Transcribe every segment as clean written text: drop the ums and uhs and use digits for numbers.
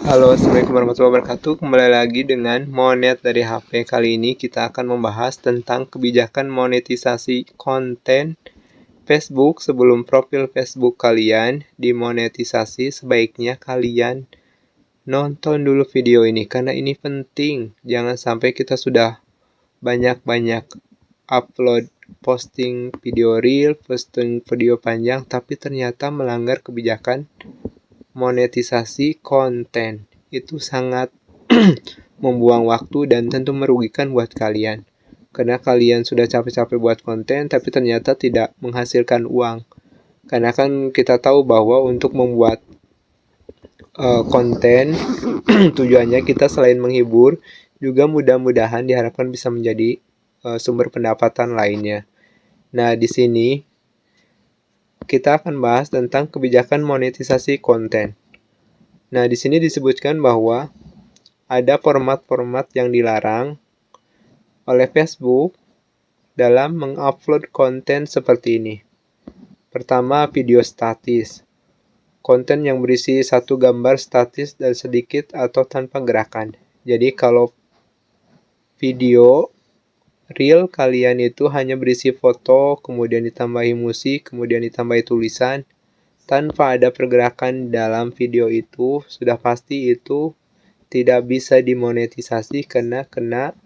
Halo, Assalamualaikum warahmatullahi wabarakatuh. Kembali lagi dengan Monet dari HP. Kali ini kita akan membahas tentang kebijakan monetisasi konten Facebook. Sebelum profil Facebook kalian dimonetisasi, sebaiknya kalian nonton dulu video ini karena ini penting. Jangan sampai kita sudah banyak-banyak upload posting video reel, posting video panjang, tapi ternyata melanggar kebijakan monetisasi konten. Itu sangat membuang waktu dan tentu merugikan buat kalian. Karena kalian sudah capek-capek buat konten tapi ternyata tidak menghasilkan uang. Karena kan kita tahu bahwa untuk membuat konten tujuannya kita selain menghibur juga mudah-mudahan diharapkan bisa menjadi sumber pendapatan lainnya. Nah, di sini kita akan bahas tentang kebijakan monetisasi konten. Nah, di sini disebutkan bahwa ada format-format yang dilarang oleh Facebook dalam mengupload konten seperti ini. Pertama, video statis. Konten yang berisi satu gambar statis dan sedikit atau tanpa gerakan. Jadi kalau video reel kalian itu hanya berisi foto, kemudian ditambahi musik, kemudian ditambahi tulisan, tanpa ada pergerakan dalam video itu, sudah pasti itu tidak bisa dimonetisasi karena kena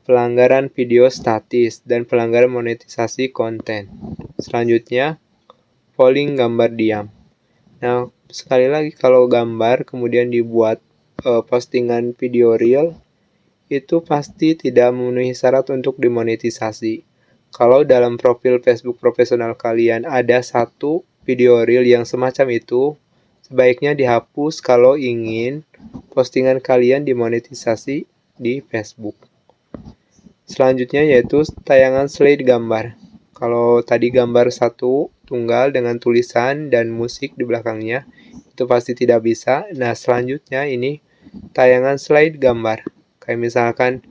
pelanggaran video statis dan pelanggaran monetisasi konten. Selanjutnya, polling gambar diam. Nah, sekali lagi kalau gambar kemudian dibuat postingan video reel, itu pasti tidak memenuhi syarat untuk dimonetisasi. Kalau dalam profil Facebook profesional kalian ada satu video reel yang semacam itu, sebaiknya dihapus kalau ingin postingan kalian dimonetisasi di Facebook. Selanjutnya yaitu tayangan slide gambar. Kalau tadi gambar satu tunggal dengan tulisan dan musik di belakangnya, itu pasti tidak bisa. Nah, selanjutnya ini tayangan slide gambar. Kayak misalkan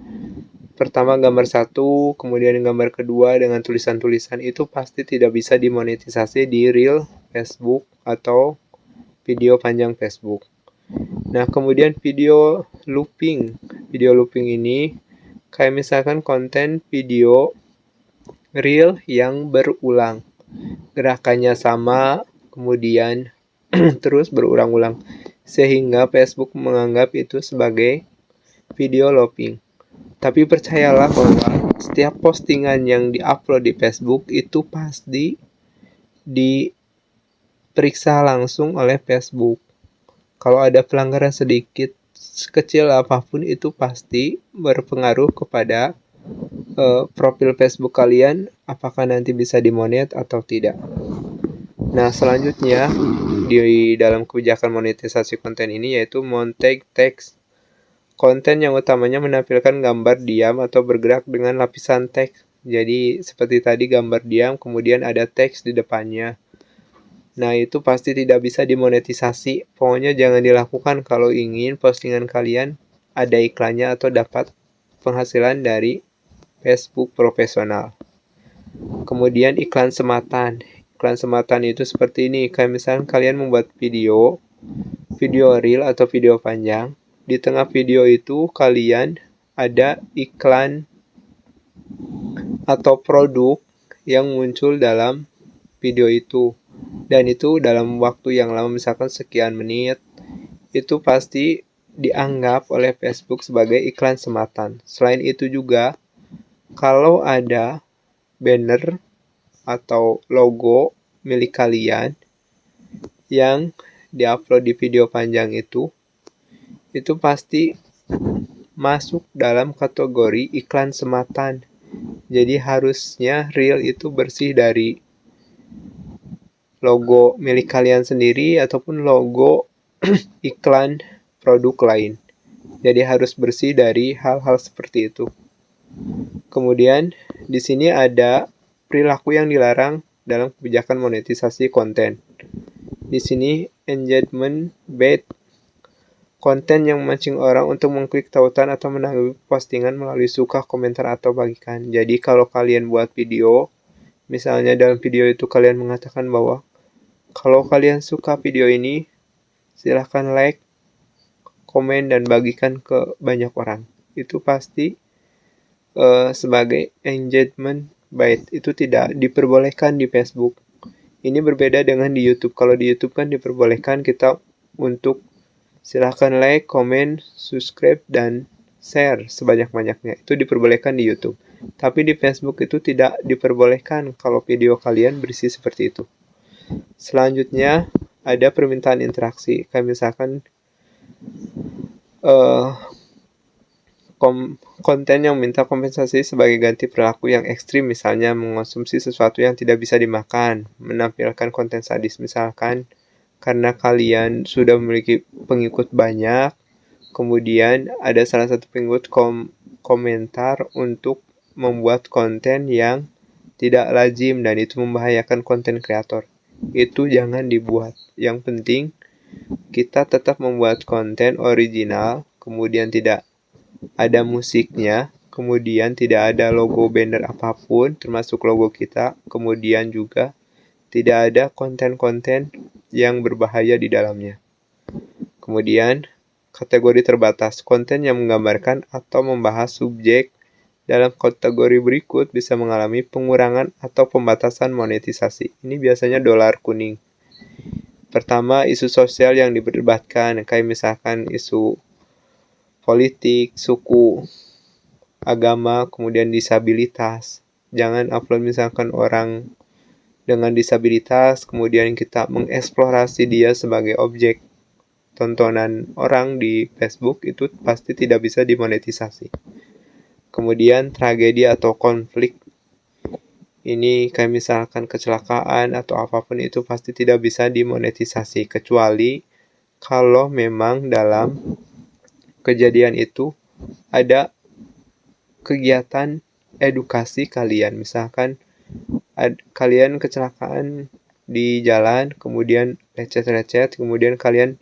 pertama gambar satu, kemudian gambar kedua dengan tulisan-tulisan, itu pasti tidak bisa dimonetisasi di reel Facebook atau video panjang Facebook. Nah, kemudian video looping. Video looping ini kayak misalkan konten video reel yang berulang. Gerakannya sama, kemudian terus berulang-ulang. Sehingga Facebook menganggap itu sebagai video looping. Tapi percayalah bahwa setiap postingan yang diupload di Facebook itu pasti diperiksa langsung oleh Facebook. Kalau ada pelanggaran sedikit, sekecil apapun itu pasti berpengaruh kepada profil Facebook kalian, apakah nanti bisa dimonet atau tidak. Nah, selanjutnya di dalam kebijakan monetisasi konten ini yaitu montag text. Konten yang utamanya menampilkan gambar diam atau bergerak dengan lapisan teks. Jadi seperti tadi gambar diam kemudian ada teks di depannya. Nah, itu pasti tidak bisa dimonetisasi. Pokoknya jangan dilakukan kalau ingin postingan kalian ada iklannya atau dapat penghasilan dari Facebook profesional. Kemudian iklan sematan. Iklan sematan itu seperti ini. Kayak misalnya kalian membuat video reel atau video panjang. Di tengah video itu kalian ada iklan atau produk yang muncul dalam video itu. Dan itu dalam waktu yang lama, misalkan sekian menit, itu pasti dianggap oleh Facebook sebagai iklan sematan. Selain itu juga, kalau ada banner atau logo milik kalian yang diupload di video panjang itu pasti masuk dalam kategori iklan sematan. Jadi harusnya reel itu bersih dari logo milik kalian sendiri ataupun logo iklan produk lain. Jadi harus bersih dari hal-hal seperti itu. Kemudian di sini ada perilaku yang dilarang dalam kebijakan monetisasi konten. Di sini engagement bait, konten yang memancing orang untuk mengklik tautan atau menanggapi postingan melalui suka, komentar, atau bagikan. Jadi kalau kalian buat video, misalnya dalam video itu kalian mengatakan bahwa kalau kalian suka video ini, silahkan like, komen dan bagikan ke banyak orang. Itu pasti sebagai engagement bait. Itu tidak diperbolehkan di Facebook. Ini berbeda dengan di YouTube. Kalau di YouTube kan diperbolehkan kita untuk silahkan like, komen, subscribe, dan share sebanyak-banyaknya. Itu diperbolehkan di YouTube. Tapi di Facebook itu tidak diperbolehkan kalau video kalian berisi seperti itu. Selanjutnya ada permintaan interaksi. Kayak misalkan konten yang minta kompensasi sebagai ganti perilaku yang ekstrim, misalnya mengonsumsi sesuatu yang tidak bisa dimakan, menampilkan konten sadis misalkan karena kalian sudah memiliki pengikut banyak, kemudian ada salah satu pengikut komentar untuk membuat konten yang tidak lazim dan itu membahayakan konten kreator. Itu jangan dibuat. Yang penting kita tetap membuat konten original, kemudian tidak ada musiknya, kemudian tidak ada logo banner apapun termasuk logo kita, kemudian juga tidak ada konten-konten yang berbahaya di dalamnya. Kemudian kategori terbatas, konten yang menggambarkan atau membahas subjek dalam kategori berikut bisa mengalami pengurangan atau pembatasan monetisasi. Ini biasanya dolar kuning. Pertama, isu sosial yang diperdebatkan, kayak misalkan isu politik, suku, agama, kemudian disabilitas. Jangan upload misalkan orang dengan disabilitas, kemudian kita mengeksplorasi dia sebagai objek tontonan orang di Facebook, itu pasti tidak bisa dimonetisasi. Kemudian tragedi atau konflik, ini kayak misalkan kecelakaan atau apapun itu pasti tidak bisa dimonetisasi, kecuali kalau memang dalam kejadian itu ada kegiatan edukasi kalian. Misalkan kalian kecelakaan di jalan, kemudian lecet-lecet, kemudian kalian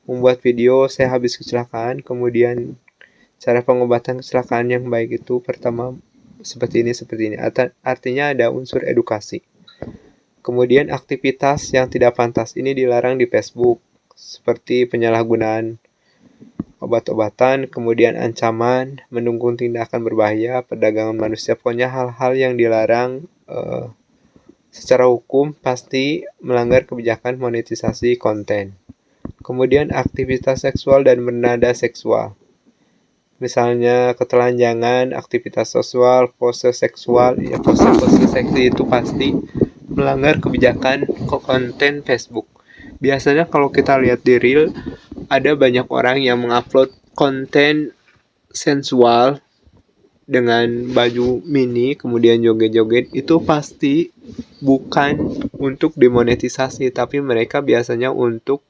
membuat video saya habis kecelakaan, kemudian cara pengobatan kecelakaan yang baik itu pertama seperti ini. Artinya ada unsur edukasi. Kemudian aktivitas yang tidak pantas ini dilarang di Facebook, seperti penyalahgunaan obat-obatan, kemudian ancaman, mendukung tindakan berbahaya, perdagangan manusia, pokoknya hal-hal yang dilarang secara hukum pasti melanggar kebijakan monetisasi konten. Kemudian aktivitas seksual dan bernada seksual. Misalnya ketelanjangan, aktivitas seksual, pose seksual, ya pose-pose seksi itu pasti melanggar kebijakan konten Facebook. Biasanya kalau kita lihat di reel, ada banyak orang yang mengupload konten sensual dengan baju mini, kemudian joget-joget, itu pasti bukan untuk dimonetisasi, tapi mereka biasanya untuk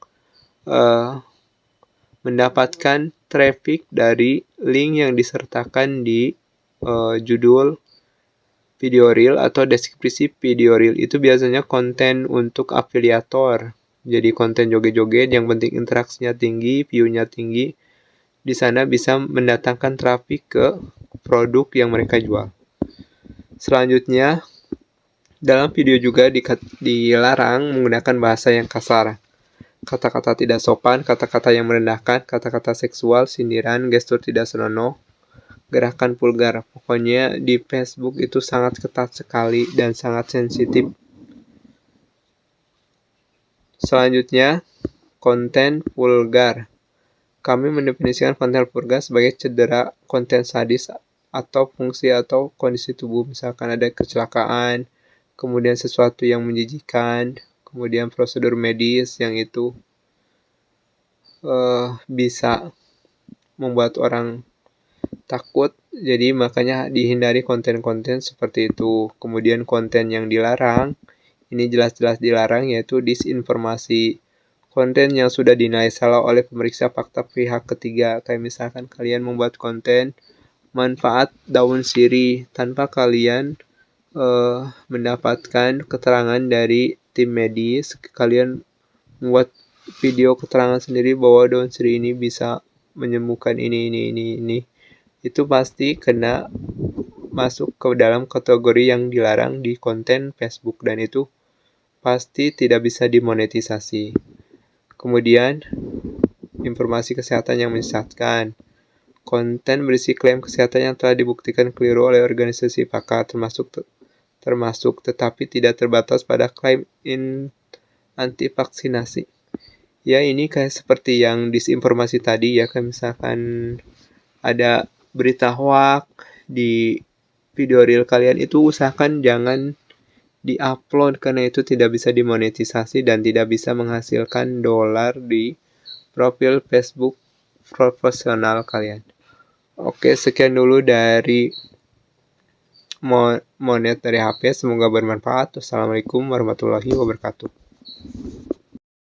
mendapatkan traffic dari link yang disertakan di judul video reel atau deskripsi video reel. Itu biasanya konten untuk afiliator. Jadi konten joget-joget yang penting interaksinya tinggi, view-nya tinggi. Di sana bisa mendatangkan traffic ke produk yang mereka jual. Selanjutnya, dalam video juga dilarang menggunakan bahasa yang kasar. Kata-kata tidak sopan, kata-kata yang merendahkan, kata-kata seksual, sindiran, gestur tidak senonoh, gerakan vulgar. Pokoknya di Facebook itu sangat ketat sekali dan sangat sensitif. Selanjutnya, konten vulgar. Kami mendefinisikan konten vulgar sebagai cedera konten sadis atau fungsi atau kondisi tubuh. Misalkan ada kecelakaan, kemudian sesuatu yang menjijikan, kemudian prosedur medis yang itu bisa membuat orang takut. Jadi makanya dihindari konten-konten seperti itu. Kemudian konten yang dilarang, ini jelas-jelas dilarang, yaitu disinformasi. Konten yang sudah dinilai salah oleh pemeriksa fakta pihak ketiga. Kayak misalkan kalian membuat konten manfaat daun sirih tanpa kalian mendapatkan keterangan dari tim medis. Kalian membuat video keterangan sendiri bahwa daun sirih ini bisa menyembuhkan ini. Itu pasti kena masuk ke dalam kategori yang dilarang di konten Facebook dan itu pasti tidak bisa dimonetisasi. Kemudian informasi kesehatan yang menyesatkan. Konten berisi klaim kesehatan yang telah dibuktikan keliru oleh organisasi pakar, termasuk tetapi tidak terbatas pada klaim anti vaksinasi. Ya, ini kayak seperti yang disinformasi tadi ya, kayak misalkan ada berita hoax di video reel kalian, itu usahakan jangan di-upload karena itu tidak bisa dimonetisasi dan tidak bisa menghasilkan dolar di profil Facebook profesional kalian. Oke, sekian dulu dari Monet dari HP. Semoga bermanfaat. Wassalamualaikum warahmatullahi wabarakatuh.